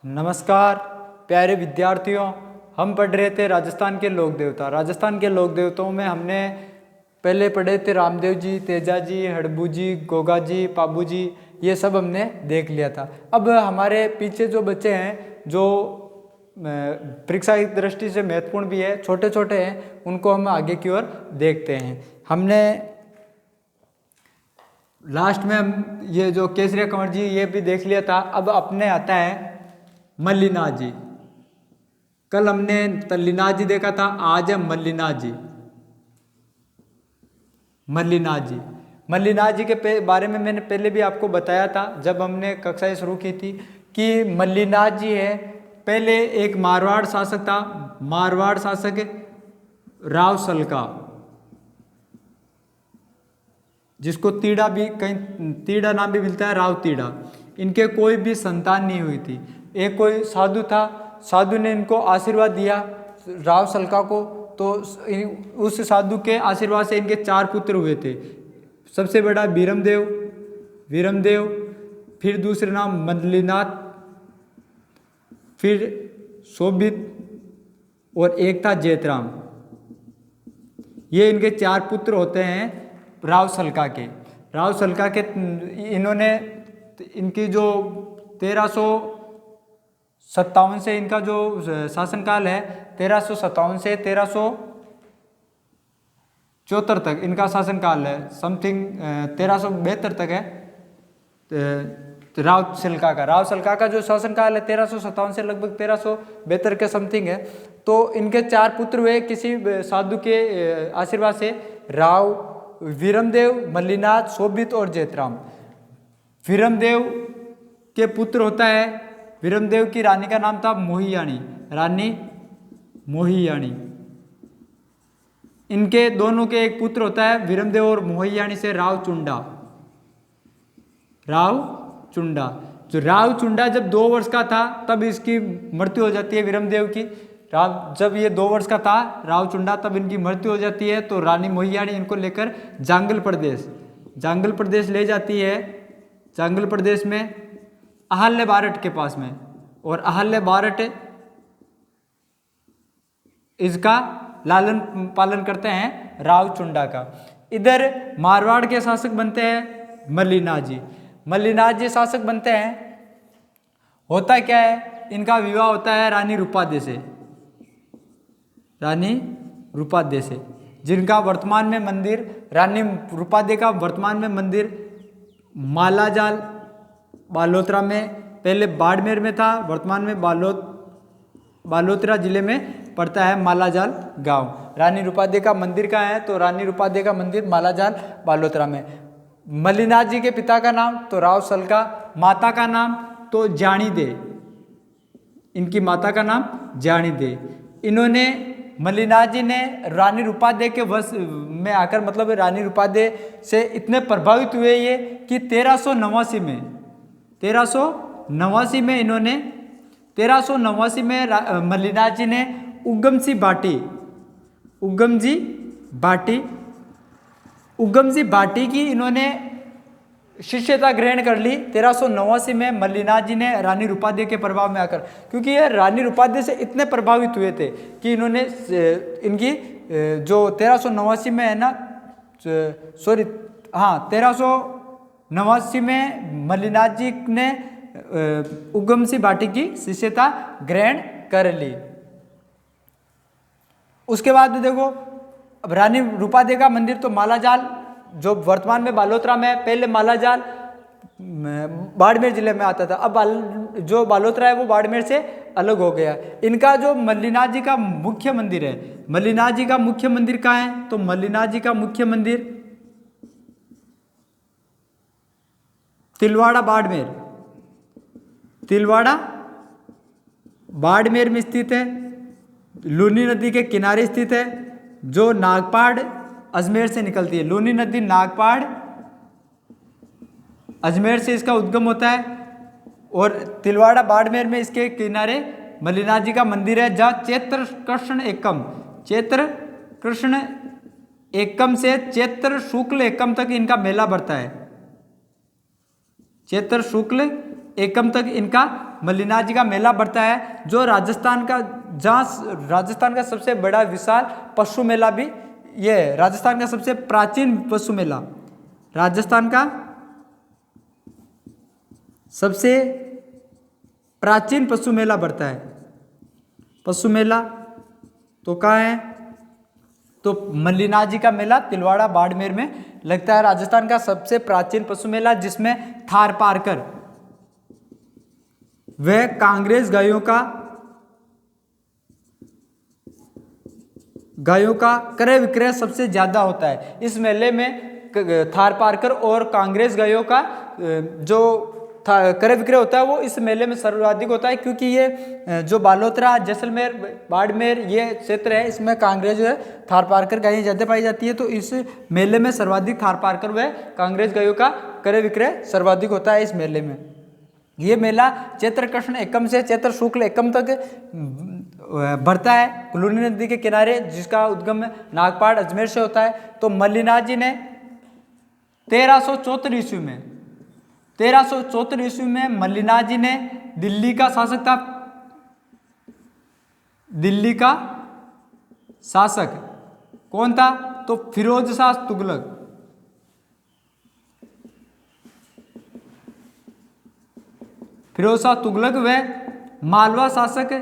नमस्कार प्यारे विद्यार्थियों, हम पढ़ रहे थे राजस्थान के लोक देवता। राजस्थान के लोक देवताओं में हमने पहले पढ़े थे रामदेव जी, तेजा जी, हड़बू जी, गोगा जी, पाबू जी, ये सब हमने देख लिया था। अब हमारे पीछे जो बच्चे हैं जो परीक्षा की दृष्टि से महत्वपूर्ण भी है, छोटे छोटे हैं, उनको हम आगे की ओर देखते हैं। हमने लास्ट में हम ये जो केसरिया कंवर जी ये भी देख लिया था। अब अपने आता है मल्लीनाथ जी। कल हमने तल्लीनाथ जी देखा था, आज है मल्लीनाथ जी। मल्लीनाथ जी, मल्लीनाथ जी के बारे में मैंने पहले भी आपको बताया था जब हमने कक्षाएं शुरू की थी कि मल्लीनाथ जी है पहले एक मारवाड़ शासक था। मारवाड़ शासक राव सलका, जिसको तीड़ा भी कहीं तीड़ा नाम भी मिलता है, राव तीड़ा। इनके कोई भी संतान नहीं हुई थी। एक कोई साधु था, साधु ने इनको आशीर्वाद दिया राव सलका को, तो उस साधु के आशीर्वाद से इनके 4 पुत्र हुए थे। सबसे बड़ा वीरमदेव, फिर दूसरे नाम मल्लीनाथ, फिर शोभित और एक था जैतराम। ये इनके 4 पुत्र होते हैं राव सलका के। राव सलका के इन्होंने इनकी जो 1357 से इनका जो शासनकाल है, 1357 से 1374 तक इनका शासनकाल है। समथिंग 1372 तक है राव सलका का जो शासनकाल है 1357 से लगभग 1372 के समथिंग है। तो इनके 4 पुत्र हुए किसी साधु के आशीर्वाद से, राव वीरमदेव, मल्लीनाथ, शोभित और जैतराम। वीरमदेव के पुत्र होता है, वीरमदेव की रानी का नाम था मोहियाणी, रानी मोहियाणी। इनके दोनों के एक पुत्र होता है वीरमदेव और मोहियाणी से राव चुंडा। जो राव चुंडा जब 2 वर्ष का था तब इसकी मृत्यु हो जाती है वीरमदेव की। जब ये 2 वर्ष का था राव चुंडा, तब इनकी मृत्यु हो जाती है। तो रानी मोहियाणी इनको लेकर जांगल प्रदेश ले जाती है। जांगल प्रदेश में अहल्य बारट के पास में, और अहल्य बारट इसका लालन पालन करते हैं राव चुंडा का। इधर मारवाड़ के शासक बनते हैं मल्लीनाथ जी। मल्लीनाथ जी शासक बनते हैं। होता क्या है, इनका विवाह होता है रानी रूपादे से, जिनका वर्तमान में मंदिर, रानी रूपादे का वर्तमान में मंदिर मालाजाल बालोतरा में, पहले बाड़मेर में था, वर्तमान में बालोतरा जिले में पड़ता है मालाजाल गांव। रानी रूपादे का मंदिर कहाँ है, तो रानी रूपादे का मंदिर मालाजाल बालोतरा में। मल्लीनाथ जी के पिता का नाम तो राव सलका, माता का नाम तो जानी दे, इनकी माता का नाम जानी दे। इन्होंने मल्लीनाथ जी ने रानी रूपादे के वश में आकर, मतलब रानी रूपादे से इतने प्रभावित हुए ये कि 1389 में इन्होंने 1389 में मल्लीनाथ जी ने उगम जी बाटी की इन्होंने शिष्यता ग्रहण कर ली 1389 में मल्लीनाथ जी ने रानी रूपादे के प्रभाव में आकर। क्योंकि ये रानी रूपादे से इतने प्रभावित हुए थे कि इन्होंने इनकी जो 1389 में है ना, 1389 में मल्लीनाथ जी ने उगम सिंह बाटी की शिष्यता ग्रहण कर ली। उसके बाद में देखो, अब रानी रूपादे का मंदिर तो मालाजाल जो वर्तमान में बालोतरा में है, पहले मालाजाल बाड़मेर जिले में आता था। अब जो बालोतरा है वो बाड़मेर से अलग हो गया। इनका जो मल्लीनाथ जी का मुख्य मंदिर है, मल्लीनाथ जी का मुख्य मंदिर कहाँ है, तो मल्लीनाथ जी का मुख्य मंदिर तिलवाड़ा बाड़मेर में स्थित है। लूनी नदी के किनारे स्थित है, जो नागपाड़ अजमेर से निकलती है। लूनी नदी नागपाड़ अजमेर से इसका उद्गम होता है, और तिलवाड़ा बाड़मेर में इसके किनारे मल्लीनाथ जी का मंदिर है, जहाँ चैत्र कृष्ण एकम से चैत्र शुक्ल एकम तक इनका मेला बढ़ता है। चैत्र शुक्ल एकम तक इनका मल्लिनाथ जी का मेला बढ़ता है। जो राजस्थान का, जहाँ राजस्थान का सबसे बड़ा विशाल पशु मेला भी, ये राजस्थान का सबसे प्राचीन पशु मेला, राजस्थान का सबसे प्राचीन पशु मेला बढ़ता है। पशु मेला तो कहाँ है, तो मल्लिनाथ जी का मेला तिलवाड़ा बाड़मेर में लगता है। राजस्थान का सबसे प्राचीन पशु मेला, जिसमें थारपारकर वह कांग्रेस गायों का क्रय विक्रय सबसे ज्यादा होता है। इस मेले में थारपारकर और कांग्रेस गायों का जो क्रय विक्रय होता है वो इस मेले में सर्वाधिक होता है, क्योंकि ये जो बालोतरा, जैसलमेर, बाड़मेर ये क्षेत्र है, इसमें कांग्रेस जो है थारपारकर गायें ज़्यादा पाई जाती है। तो इस मेले में सर्वाधिक थारपारकर व कांग्रेस गायों का क्रय विक्रय सर्वाधिक होता है इस मेले में। ये मेला चैत्र कृष्ण एकम से चैत्र शुक्ल एकम तक बढ़ता है कुलूनी नदी के किनारे, जिसका उद्गम नागपाड़ अजमेर से होता है। तो मल्लिनाथ जी ने 1374 ईस्वी में मल्लिनाथ जी ने दिल्ली का शासक था, दिल्ली का शासक कौन था, तो फिरोज शाह तुगलक। फिरोज शाह तुगलक व मालवा शासक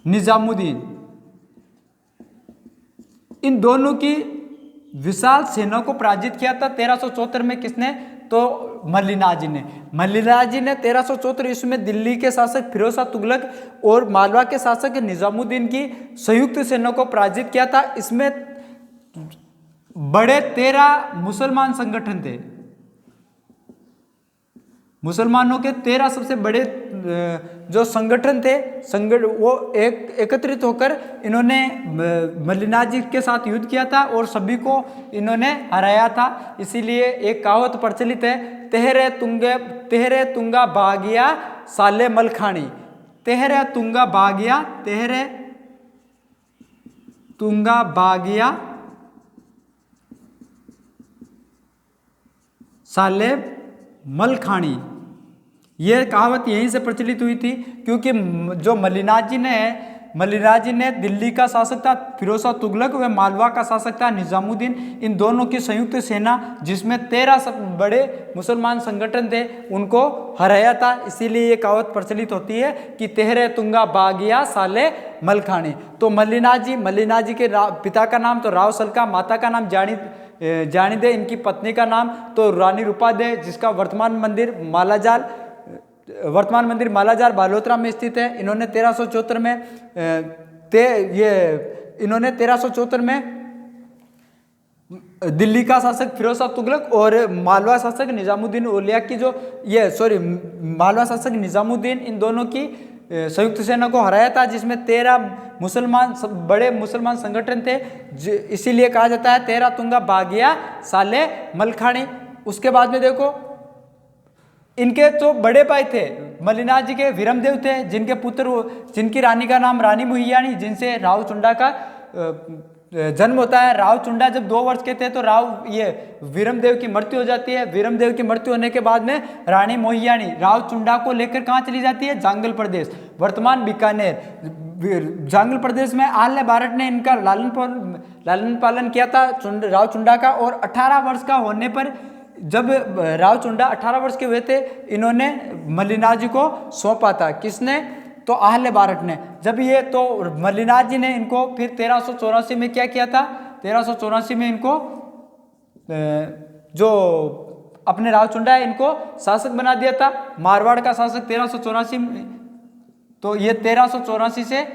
निजामुद्दीन, इन दोनों की विशाल सेना को पराजित किया था 1374 में। किसने, तो मल्लिनाथ जी ने। मल्लिनाथ जी ने 1374 ईस्वी में दिल्ली के शासक फिरोज शाह तुगलक और मालवा के शासक निजामुद्दीन की संयुक्त सेना को पराजित किया था। इसमें बड़े 13 मुसलमान संगठन थे। मुसलमानों के 13 सबसे बड़े जो संगठन थे, वो एकत्रित होकर इन्होंने मल्लिनाथ जी के साथ युद्ध किया था और सभी को इन्होंने हराया था। इसीलिए एक कहावत प्रचलित है, तेहरे तुंगा भागिया साले मलखानी। तेहरे तुंगा भागिया साले मलखानी। यह कहावत यहीं से प्रचलित हुई थी, क्योंकि जो मल्लिनाथ जी ने दिल्ली का शासक था फिरोज शाह तुगलक व मालवा का शासक था निजामुद्दीन, इन दोनों की संयुक्त सेना, जिसमें 13 बड़े मुसलमान संगठन थे, उनको हराया था। इसीलिए ये कहावत प्रचलित होती है कि तेहरे तुंगा बागिया साले मलखानी। तो मल्लिनाथ जी के पिता का नाम तो राव सलका, माता का नाम जानीदे, इनकी पत्नी का नाम तो रानी रूपादे, जिसका वर्तमान मंदिर मालाजार बालोतरा में स्थित है। इन्होंने 1374 में दिल्ली का शासक फिरोज शाह तुगलक और मालवा शासक निजामुद्दीन औलिया की मालवा शासक निजामुद्दीन, इन दोनों की संयुक्त सेना को हराया था, जिसमें 13 बड़े मुसलमान संगठन थे। इसीलिए कहा जाता है 13 तुंगा बागिया साले मलखानी। उसके बाद में देखो, इनके तो बड़े भाई थे मल्लिनाथ जी के, वीरमदेव थे, जिनकी रानी का नाम रानी मुहियानी, जिनसे राव चुंडा का जन्म होता है। राव चुंडा जब 2 वर्ष के थे तो वीरमदेव की मृत्यु हो जाती है। वीरमदेव की मृत्यु होने के बाद में रानी मोहियानी राव चुंडा को लेकर कहाँ चली जाती है, जांगल प्रदेश, वर्तमान बीकानेर। जांगल प्रदेश में आल्य बारट ने इनका लालन पालन किया था राव चुंडा का, और 18 वर्ष का होने पर, जब राव चुंडा 18 वर्ष के हुए थे, इन्होंने मल्लिनाथ जी को सौंपा था। किसने, तो आल्य बारट ने। जब ये तो मल्लिनाथ जी ने इनको फिर 1384 में क्या किया था, 1384 में इनको जो अपने राव चुंडा है इनको शासक बना दिया था, मारवाड़ का शासक 1384 में। तो ये 1384 से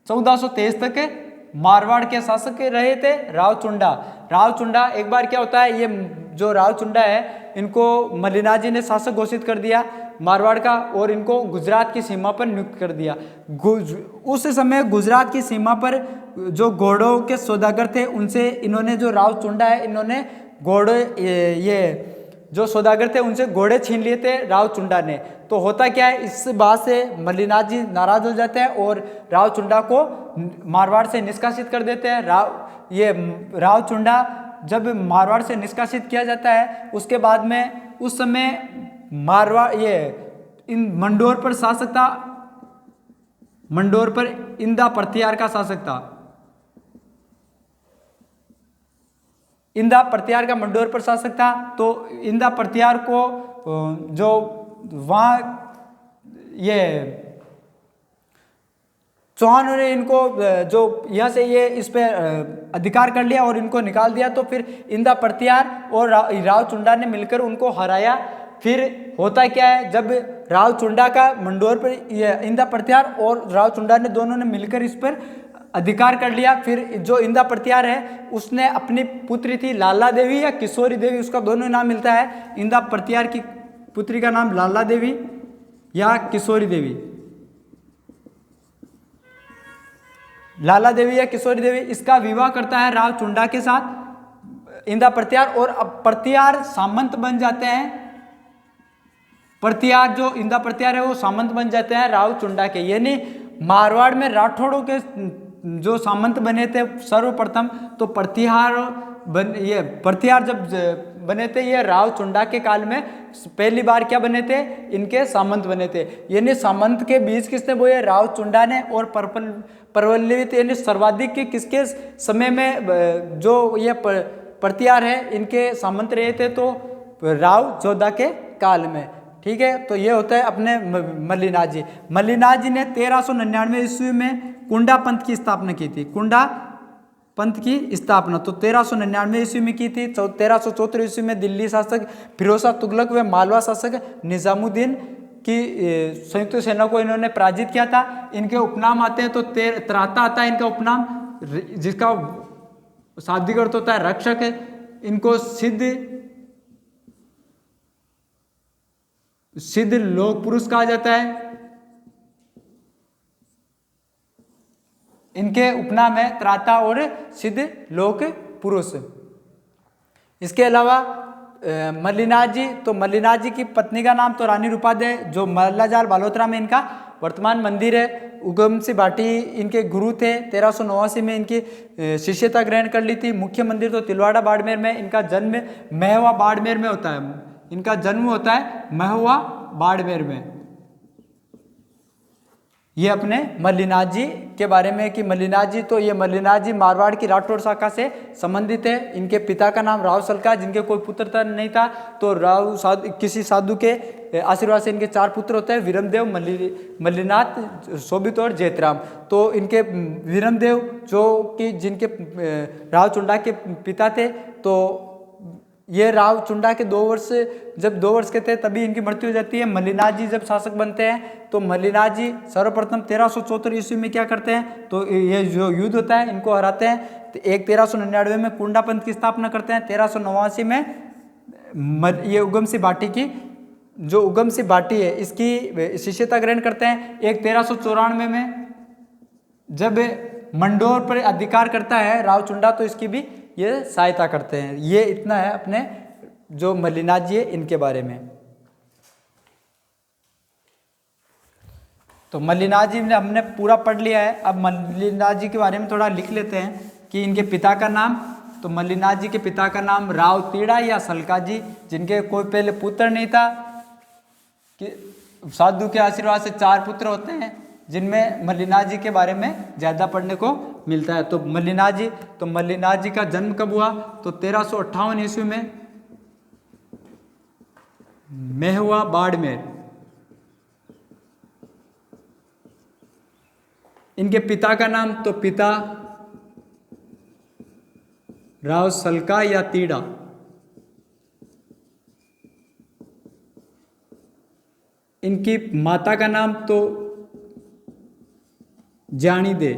1423 तक मारवाड़ के शासक रहे थे राव चुंडा। एक बार क्या होता है, ये जो राव चुंडा है इनको मल्लिनाथ जी ने शासक घोषित कर दिया मारवाड़ का, और इनको गुजरात की सीमा पर नियुक्त कर दिया। उस समय गुजरात की सीमा पर जो घोड़ों के सौदागर थे, उनसे इन्होंने, जो राव चुंडा है, इन्होंने जो सौदागर थे उनसे घोड़े छीन लिए थे राव चुंडा ने। तो होता क्या है, इस बात से मल्लिनाथ जी नाराज हो जाते हैं और राव चुंडा को मारवाड़ से निष्कासित कर देते हैं। राव चुंडा जब मारवाड़ से निष्कासित किया जाता है, उसके बाद में उस समय मारवाड़ ये इन मंडोर पर शासक था, मंडोर पर इंदा प्रतिहार का शासक था। इंदा प्रतिहार का मंडोर पर शासक था। तो इंदा प्रतिहार को जो वहाँ ये चौहानों ने इनको जो यहाँ से ये इस पे अधिकार कर लिया और इनको निकाल दिया। तो फिर इंदा प्रतिहार और राव चुंडा ने मिलकर उनको हराया। फिर होता क्या है, जब राव चुंडा का मंडोर पर ये इंदा प्रतिहार और राव चुंडा ने दोनों ने मिलकर इस पर अधिकार कर लिया। फिर जो इंदा प्रतिहार है उसने अपनी पुत्री थी लाला देवी या किशोरी देवी, उसका दोनों नाम मिलता है। इंदा प्रतिहार की पुत्री का नाम लाला देवी या किशोरी देवी, लाला देवी या किशोरी देवी, इसका विवाह करता है राव चुंडा के साथ इंदा प्रतिहार। और अब प्रतिहार सामंत बन जाते हैं। प्रतिहार जो इंदा प्रतिहार है वो सामंत बन जाते हैं राव चुंडा के। यानी मारवाड़ में राठौड़ों के जो सामंत बने थे सर्वप्रथम, तो प्रतिहार जब बने थे ये राव चुंडा के काल में पहली बार क्या बने थे, इनके सामंत बने थे। यानी सामंत के बीज किसने बोए, राव चुंडा ने। और परवल्लित यानी सर्वाधिक के किसके समय में जो ये प्रतिहार है इनके सामंत रहे थे, तो राव जोधा के काल में। ठीक है, तो ये होता है अपने मल्लिनाथ जी। मल्लिनाथ जी ने 1399 ईस्वी में कुंडा पंथ की स्थापना की थी। कुंडा पंथ की स्थापना तो 1399 ईस्वी में की थी। 1374 ईस्वी में दिल्ली शासक फिरोज शाह तुगलक व मालवा शासक निजामुद्दीन की संयुक्त सेना को इन्होंने पराजित किया था। इनके उपनाम आते हैं, तो त्राता आता है इनका उपनाम, जिसका शाब्दिक अर्थ होता है रक्षक। इनको सिद्ध लोक पुरुष कहा जाता है। इनके उपनाम है त्राता और सिद्ध लोक पुरुष। इसके अलावा मल्लिनाथ जी, तो मल्लिनाथ जी की पत्नी का नाम तो रानी रूपादे, जो मल्लाजाल बालोतरा में इनका वर्तमान मंदिर है। उगम सिंह भाटी इनके गुरु थे। 1389 में इनकी शिष्यता ग्रहण कर ली थी। मुख्य मंदिर तो तिलवाड़ा बाड़मेर में। इनका जन्म महवा बाड़मेर में होता है। इनका जन्म होता है महवा बाड़मेर में। ये अपने मल्लिनाथ जी के बारे में कि मल्लिनाथ जी, तो ये मल्लिनाथ जी मारवाड़ की राठौड़ शाखा से संबंधित है। इनके पिता का नाम राव सलका, जिनके कोई पुत्र नहीं था, तो राव किसी साधु के आशीर्वाद से इनके 4 पुत्र होते हैं, वीरमदेव, मल्लिनाथ, शोभित और जयतराम। तो इनके वीरमदेव जो कि जिनके राव चुंडा के पिता थे, तो ये राव चुंडा के 2 वर्ष, जब 2 वर्ष के थे तभी इनकी मृत्यु हो जाती है। मल्लिनाथ जी जब शासक बनते हैं, तो मल्लिनाथ जी सर्वप्रथम 1374 ईस्वी में क्या करते हैं, तो ये जो युद्ध होता है इनको हराते हैं। तो 1399 में कुंडा पंथ की स्थापना करते हैं। 1389 में ये उगम सिंह भाटी की, जो उगम सिंह भाटी है, इसकी शिष्यता ग्रहण करते हैं। 1394 में जब मंडोर पर अधिकार करता है राव चुंडा, तो इसकी भी ये सहायता करते हैं। ये इतना है अपने जो मल्लिनाथ जी है इनके बारे में। तो मल्लिनाथ जी ने हमने पूरा पढ़ लिया है। अब मल्लिनाथ जी के बारे में थोड़ा लिख लेते हैं कि इनके पिता का नाम, तो मल्लिनाथ जी के पिता का नाम राव तीड़ा या सलका जी, जिनके कोई पहले पुत्र नहीं था। कि साधु के आशीर्वाद से 4 पुत्र होते हैं, जिनमें मल्लिनाथ जी के बारे में ज़्यादा पढ़ने को मिलता है। तो मल्लिनाथ जी का जन्म कब हुआ, तो 1358 ईस्वी में महवा बाड़मेर। इनके पिता का नाम, तो पिता राव सलका या तीड़ा। इनकी माता का नाम तो जानी दे।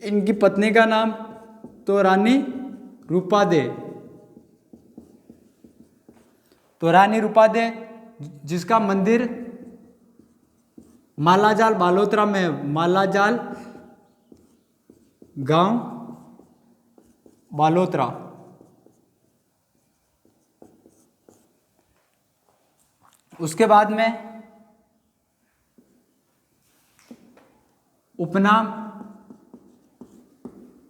इनकी पत्नी का नाम तो रानी रूपादे। तो रानी रूपादे जिसका मंदिर मालाजाल बालोतरा में, मालाजाल गांव बालोतरा। उसके बाद में उपनाम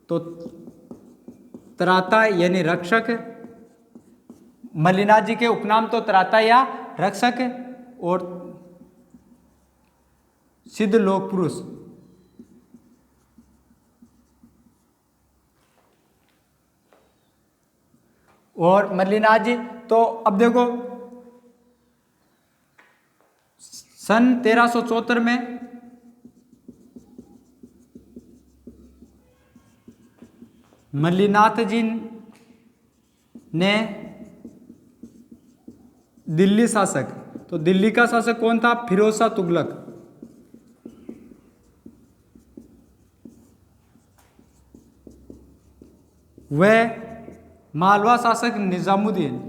तो त्राता यानी रक्षक, मल्लिनाथ जी के उपनाम तो त्राता या रक्षक, और सिद्ध लोक पुरुष। और मल्लिनाथ जी तो अब देखो सन 1374 में मल्लिनाथ जी ने दिल्ली शासक, तो दिल्ली का शासक कौन था? फिरोज शाह तुगलक। वह मालवा शासक निजामुद्दीन,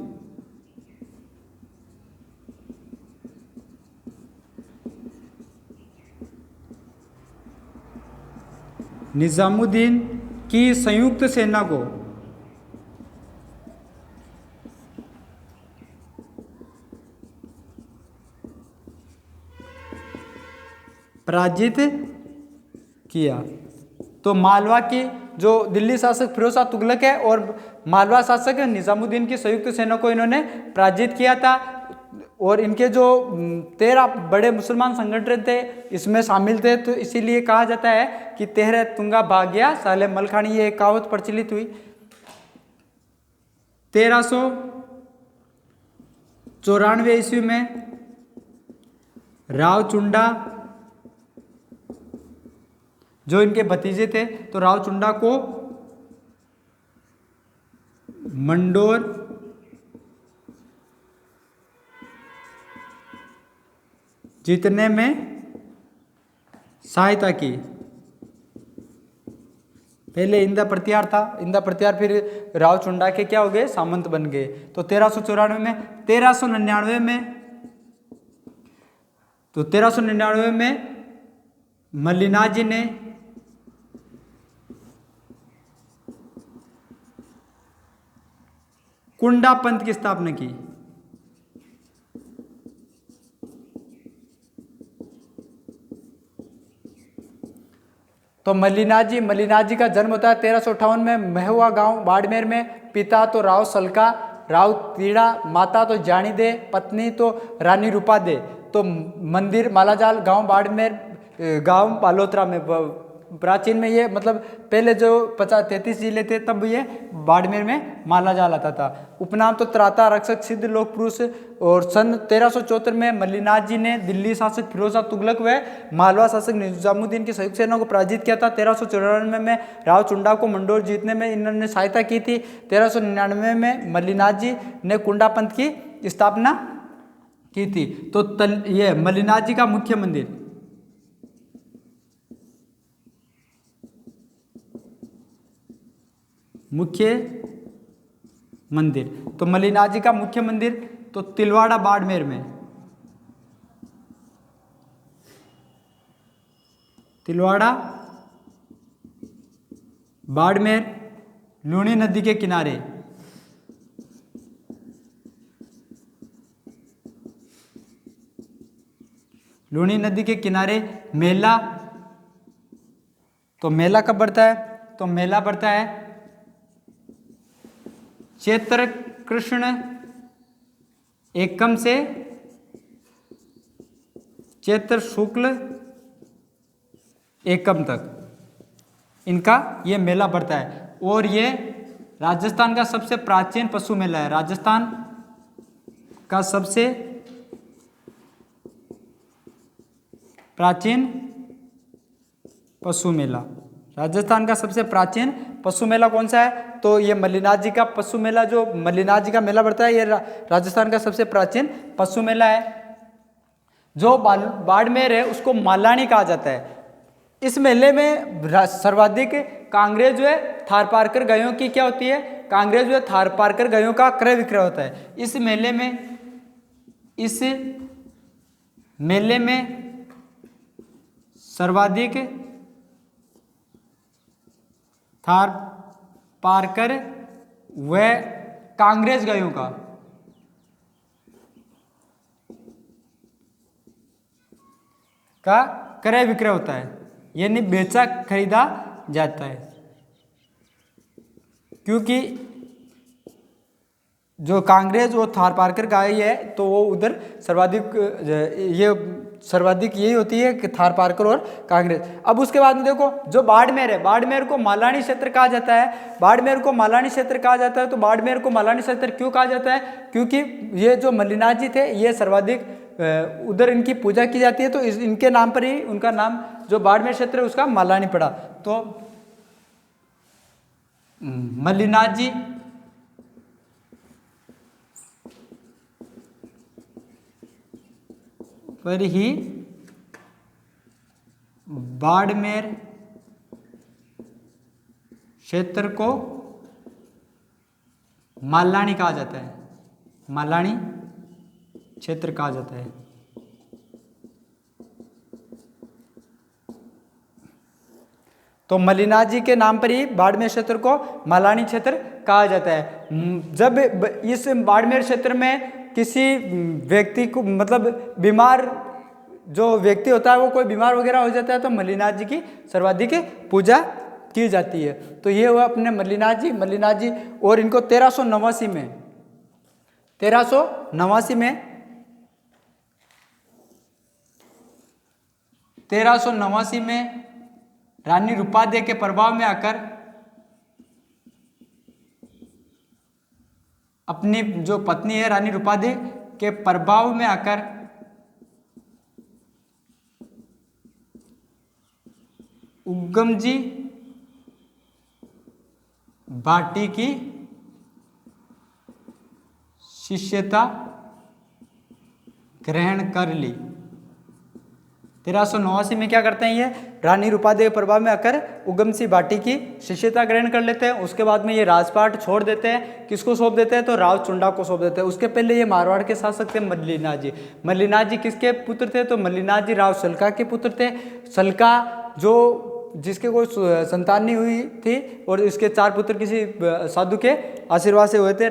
निजामुद्दीन की संयुक्त सेना को पराजित किया। तो मालवा की जो दिल्ली शासक फिरोज शाह तुगलक है और मालवा शासक निजामुद्दीन की संयुक्त सेना को इन्होंने पराजित किया था। और इनके जो 13 बड़े मुसलमान संगठन थे इसमें शामिल थे, तो इसीलिए कहा जाता है कि 13 तुंगा भाग्या साले मलखानी, ये कहावत प्रचलित हुई। 1394 ईस्वी में रावचुंडा, जो इनके भतीजे थे, तो रावचुंडा को मंडोर जीतने में सहायता की। पहले इंदा प्रत्यार था, इंदा प्रत्यार फिर रावचुंडा के क्या हो गए? सामंत बन गए। तो 1394 में 1399 में तो 1399 में मल्लिनाथ जी ने कुंडा पंथ की स्थापना की। तो मल्लिनाथ जी का जन्म होता है 1358 में महुआ गांव बाड़मेर में। पिता तो राव सलका, राव तीड़ा, माता तो जानी दे, पत्नी तो रानी रूपा दे। तो मंदिर मालाजाल गांव बाड़मेर, गांव बालोतरा में। प्राचीन में ये मतलब पहले जो 33 जिले थे तब ये बाड़मेर में मालाजाल आता था। उपनाम तो त्राता रक्षक सिद्ध लोक पुरुष। और सन 1374 में मल्लिनाथ जी ने दिल्ली शासक फिरोज शाह तुगलक व मालवा शासक निजामुद्दीन की संयुक्त सेना को पराजित किया था। 1394 में रावचुंडा को मंडोर जीतने में इन्होंने सहायता की थी। 1399 में मल्लिनाथ जी ने कुंडा पंथ की स्थापना की थी। तो ये मल्लिनाथ जी का मुख्य मंदिर, तो मल्लिनाथ जी का मुख्य मंदिर तो तिलवाड़ा बाड़मेर में, तिलवाड़ा बाड़मेर लूणी नदी के किनारे। लूणी नदी के किनारे मेला, तो मेला कब बढ़ता है? तो मेला बढ़ता है चैत्र कृष्ण एकम से चैत्र शुक्ल एकम तक इनका ये मेला बढ़ता है। और ये राजस्थान का सबसे प्राचीन पशु मेला है। राजस्थान का सबसे प्राचीन पशु मेला, राजस्थान का सबसे प्राचीन पशु मेला कौन सा है? तो ये मल्लिनाथ जी का पशु मेला, जो मल्लिनाथ जी का मेला बढ़ता है, ये राजस्थान का सबसे प्राचीन पशु मेला है। जो बाड़मेर है उसको मालानी कहा जाता है। इस मेले में सर्वाधिक कांग्रेस जो है थारपारकर गायों की क्या होती है? कांग्रेस जो है थारपारकर गायों का क्रय विक्रय होता है। इस मेले में सर्वाधिक थार पारकर व कांग्रेस गायों का क्रय विक्रय होता है, यानी बेचा खरीदा जाता है। क्योंकि जो कांग्रेस वो थारपारकर का ही है, तो वो उधर सर्वाधिक यही होती है कि थारपारकर और कांग्रेस। अब उसके बाद में देखो जो बाड़मेर है, बाड़मेर को मालानी क्षेत्र कहा जाता है। बाड़मेर को मालानी क्षेत्र कहा जाता है, तो बाड़मेर को मालानी क्षेत्र क्यों कहा जाता है? क्योंकि ये जो मल्लिनाथ जी थे ये सर्वाधिक उधर इनकी पूजा की जाती है, तो इनके नाम पर ही उनका नाम जो बाड़मेर क्षेत्र है उसका मालानी पड़ा। तो मल्लिनाथ जी पर ही बाड़मेर क्षेत्र को मालानी कहा जाता है, मालानी क्षेत्र कहा जाता है। तो मल्लिनाथ जी के नाम पर ही बाड़मेर क्षेत्र को मालानी क्षेत्र कहा जाता है। जब इस बाड़मेर क्षेत्र में किसी व्यक्ति को मतलब बीमार जो व्यक्ति होता है वो कोई बीमार वगैरह हो जाता है, तो मल्लिनाथ जी की सर्वाधिक पूजा की जाती है। तो ये हुआ अपने मल्लिनाथ जी। और इनको 1389 में रानी रूपादेवी के प्रभाव में आकर अपनी जो पत्नी है रानी रूपादेवी के प्रभाव में आकर उगमजी भाटी की शिष्यता ग्रहण कर ली। 1389 में क्या करते हैं ये रानी रूपादेवी प्रभाव में आकर उगम सिंह भाटी की शिष्यता ग्रहण कर लेते हैं। उसके बाद में ये राजपाट छोड़ देते हैं, किसको सौंप देते हैं? तो राव चुंडा को सौंप देते हैं। उसके पहले ये मारवाड़ के शासक थे मल्लिनाथ जी किसके पुत्र थे? तो मल्लिनाथ जी राव सलका के पुत्र थे। सलका जो जिसके कोई संतान नहीं हुई थी और इसके 4 पुत्र किसी साधु के आशीर्वाद से हुए थे,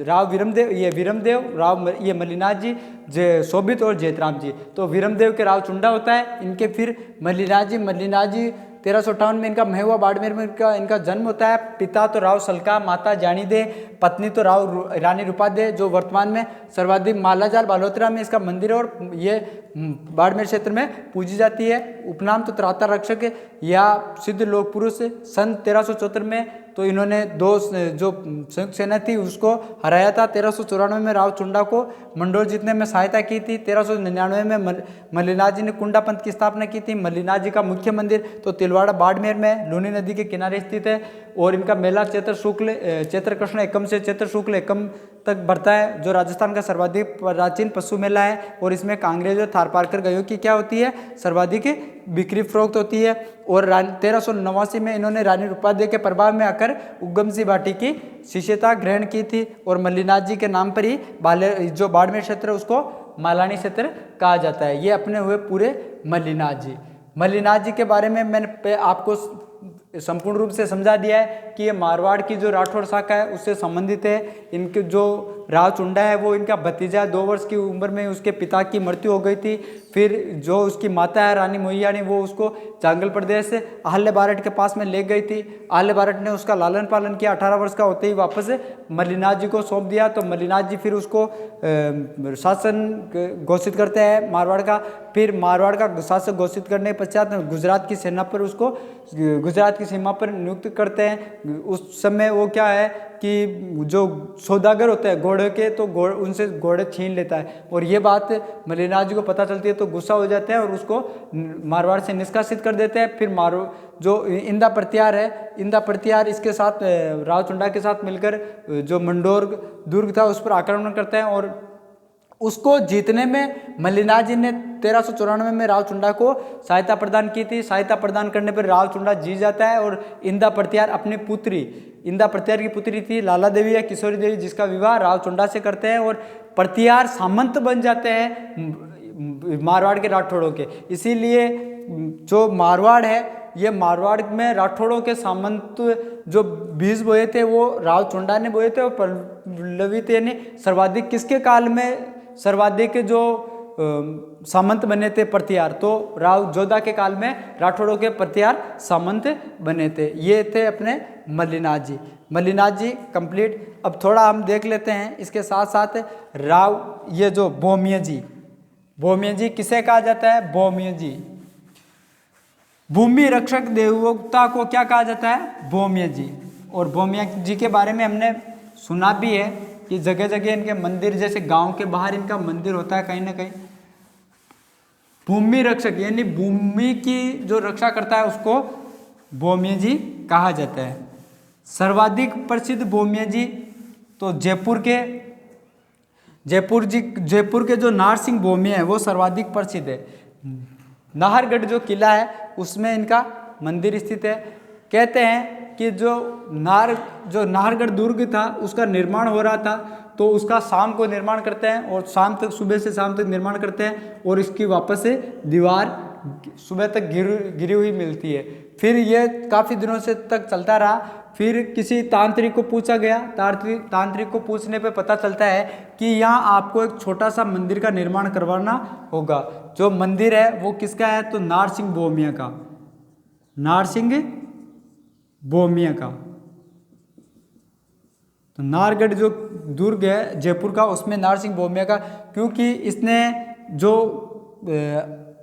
राव वीरमदेव, राव ये मल्लिनाथ जी, शोभित और जयतराम जी। तो वीरमदेव के राव चुंडा होता है, इनके फिर मल्लिनाथ जी 1358 में इनका महेवा बाड़मेर में इनका जन्म होता है। पिता तो राव सलका, माता जानी दे, पत्नी तो रानी रूपादेवी, जो वर्तमान में सर्वाधिक मालाजाल बालोतरा में इसका मंदिर है और ये बाड़मेर क्षेत्र में पूजी जाती है। उपनाम तो त्राता रक्षक या सिद्ध लोक पुरुष। सन 1374 में तो इन्होंने 2 जो संयुक्त सेना थी उसको हराया था। 1394 में राव चुंडा को मंडोर जीतने में सहायता की थी। 1399 में मल्लिनाथ जी ने कुंडा पंथ की स्थापना की थी। मल्लिनाथ जी का मुख्य मंदिर तो तिलवाड़ा बाड़मेर में लूनी नदी के किनारे स्थित है और इनका मेला चैत्र कृष्ण एकम से चैत्र शुक्ल एकम तक बढ़ता है, जो राजस्थान का सर्वाधिक प्राचीन पशु मेला है। और इसमें कांग्रेस और थारपारकर गायों की क्या होती है? सर्वाधिक बिक्री फरोख्त होती है। और 1389 में इन्होंने रानी रूपादेवी के प्रभाव में आकर उगम सिंह भाटी की शिष्यता ग्रहण की थी और मल्लिनाथ जी के नाम पर ही जो बाड़मेर क्षेत्र है उसको मालानी क्षेत्र कहा जाता है। ये अपने हुए पूरे मल्लिनाथ जी के बारे में मैंने आपको संपूर्ण रूप से समझा दिया है कि ये मारवाड़ की जो राठौड़ शाखा है उससे संबंधित है। इनके जो राव चुंडा है वो इनका भतीजा 2 वर्ष की उम्र में उसके पिता की मृत्यु हो गई थी। फिर जो उसकी माता है रानी मोहियानी वो उसको जांगल प्रदेश से आहल्य बारट के पास में ले गई थी। आहल्य बारट ने उसका लालन पालन किया। 18 वर्ष का होते ही वापस मल्लिनाथ जी को सौंप दिया। तो मल्लिनाथ जी फिर उसको शासन घोषित करते हैं मारवाड़ का। फिर मारवाड़ का शासक घोषित करने के पश्चात गुजरात की सेना पर उसको गुजरात की सीमा पर नियुक्त करते हैं। उस समय वो क्या है कि जो सौदागर होते हैं घोड़े के, तो उनसे घोड़े छीन लेता है और ये बात मल्लिनाथ जी को पता चलती है तो गुस्सा हो जाते हैं और उसको मारवाड़ से निष्कासित कर देते हैं। फिर जो इंदा प्रत्यार इसके साथ राव चुंडा के साथ मिलकर जो मंडोर दुर्ग था उस पर आक्रमण करते हैं और उसको जीतने में मल्लिनाथ जी ने 1394 में राव चुंडा को सहायता प्रदान की थी। सहायता प्रदान करने पर राव चुंडा जीत जाता है और इंदा प्रत्यार की पुत्री थी लाला देवी या किशोरी देवी, जिसका विवाह राव चुंडा से करते हैं और प्रत्यार सामंत बन जाते हैं मारवाड़ के राठौड़ों के। इसीलिए जो मारवाड़ है ये मारवाड़ में राठौड़ों के सामंत जो बीज बोए थे वो राव चुंडा ने बोए थे और पल्लवी ने सर्वाधिक किसके काल में सर्वाधिक जो सामंत बने थे प्रत्यार, तो राव जोधा के काल में राठौड़ों के प्रत्यार सामंत बने थे। ये थे अपने मल्लिनाथ जी। मल्लिनाथ जी कंप्लीट। अब थोड़ा हम देख लेते हैं इसके साथ साथ राव, ये जो भौमिया जी किसे कहा जाता है? भौमिया जी। भूमि रक्षक देवता को क्या कहा जाता है? भौमिया जी। और भौमिया जी के बारे में हमने सुना भी है कि जगह जगह इनके मंदिर, जैसे गांव के बाहर इनका मंदिर होता है कहीं ना कहीं। भूमि रक्षक यानी भूमि की जो रक्षा करता है उसको भौमिया जी कहा जाता है। सर्वाधिक प्रसिद्ध भौमिया जी तो जयपुर के जो नारसिंह भौमिया है वो सर्वाधिक प्रसिद्ध है। नाहरगढ़ जो किला है उसमें इनका मंदिर स्थित है। कहते हैं कि जो नाहरगढ़ दुर्ग था उसका निर्माण हो रहा था, तो उसका शाम को निर्माण करते हैं और सुबह से शाम तक निर्माण करते हैं, और इसकी वापस से दीवार सुबह तक गिरी हुई मिलती है। फिर ये काफ़ी दिनों से तक चलता रहा। फिर किसी तांत्रिक को पूछा गया, तांत्रिक को पूछने पे पता चलता है कि यहाँ आपको एक छोटा सा मंदिर का निर्माण करवाना होगा। जो मंदिर है वो किसका है? तो नारसिंह भौमिया का। नारसिंह भौमिया का। तो नाहरगढ़ जो दुर्ग है जयपुर का, उसमें नारसिंह भौमिया का, क्योंकि इसने जो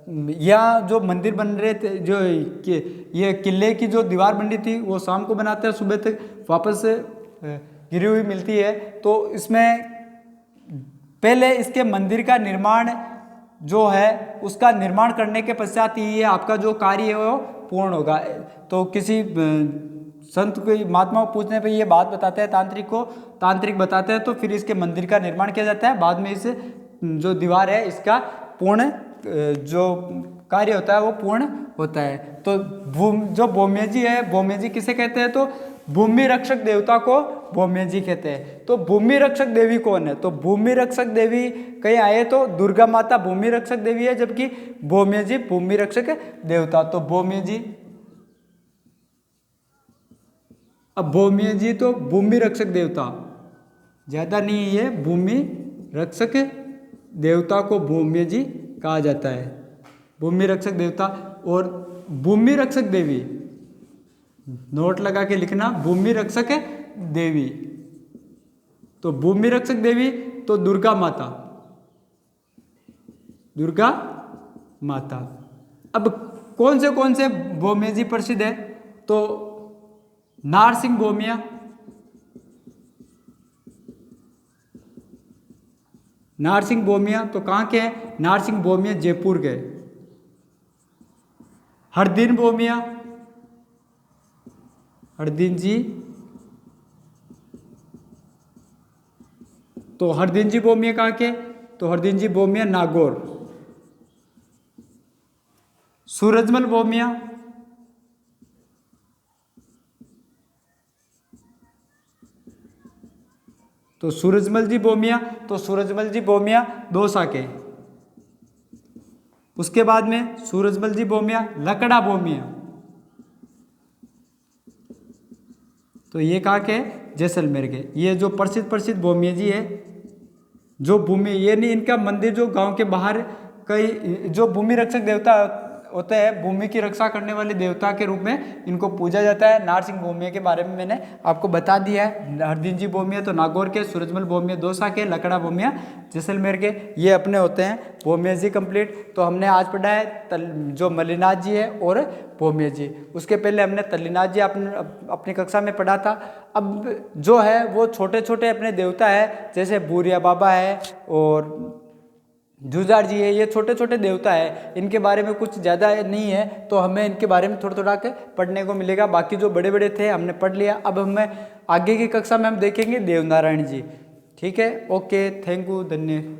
यहाँ जो मंदिर बन रहे थे, जो ये किले की जो दीवार बन रही थी वो शाम को बनाते हैं, सुबह तक वापस गिरी हुई मिलती है। तो इसमें पहले इसके मंदिर का निर्माण जो है उसका निर्माण करने के पश्चात ही ये आपका जो कार्य है वो पूर्ण होगा। तो किसी संत को, महात्मा को पूछने पे ये बात बताते हैं तांत्रिक बताते हैं, तो फिर इसके मंदिर का निर्माण किया जाता है। बाद में इस जो दीवार है इसका पूर्ण जो कार्य होता है वो पूर्ण होता है। तो जो भौमिया जी है, भौमिया जी किसे कहते हैं? तो भूमि रक्षक देवता को भौमिया जी कहते हैं। तो भूमि रक्षक देवी कौन है? तो भूमि रक्षक देवी कहीं आए तो दुर्गा माता भूमि रक्षक देवी है, जबकि भौमिया जी भूमि रक्षक देवता। तो भौमिया जी, अब भौमिया जी तो भूमि रक्षक देवता, ज्यादा नहीं है, भूमि रक्षक देवता को भौमिया जी कहा जाता है। भूमि रक्षक देवता। और भूमि रक्षक देवी, नोट लगा के लिखना, भूमि रक्षक देवी। तो भूमि रक्षक देवी तो दुर्गा माता। अब कौन से भौमिया जी प्रसिद्ध है? तो नारसिंह भौमिया, तो कहाँ के हैं? नारसिंह भौमिया जयपुर के। हरदीन भौमिया, हरदीन जी, तो हरदीन जी भौमिया कहाँ के? तो हरदीन जी भौमिया नागौर। सूरजमल भौमिया, तो सूरजमल जी भौमिया दौसा के। उसके बाद में सूरजमल जी भौमिया लकड़ा भौमिया, तो ये कहाँ के? जैसलमेर के। ये जो प्रसिद्ध भौमिया जी है, जो भूमि, ये नहीं, इनका मंदिर जो गांव के बाहर कई जो भूमि रक्षक देवता होते हैं, भूमि की रक्षा करने वाले देवता के रूप में इनको पूजा जाता है। नारसिंह भौमिया के बारे में मैंने आपको बता दिया है। हरदीन जी भौमिया तो नागौर के, सूरजमल भौमिया दौसा के, लकड़ा भौमिया जैसलमेर के, ये अपने होते हैं भौमिया जी कंप्लीट। तो हमने आज पढ़ा है जो मल्लिनाथ जी है और भौमिया जी। उसके पहले हमने तल्लीनाथ जी अपनी कक्षा में पढ़ा था। अब जो है वो छोटे छोटे अपने देवता है, जैसे बूरिया बाबा है और जूझार जी है, ये छोटे छोटे देवता है। इनके बारे में कुछ ज़्यादा नहीं है, तो हमें इनके बारे में थोड़ा थोड़ा के पढ़ने को मिलेगा। बाकी जो बड़े बड़े थे हमने पढ़ लिया। अब हमें आगे की कक्षा में हम देखेंगे देवनारायण जी। ठीक है, ओके, थैंक यू, धन्यवाद।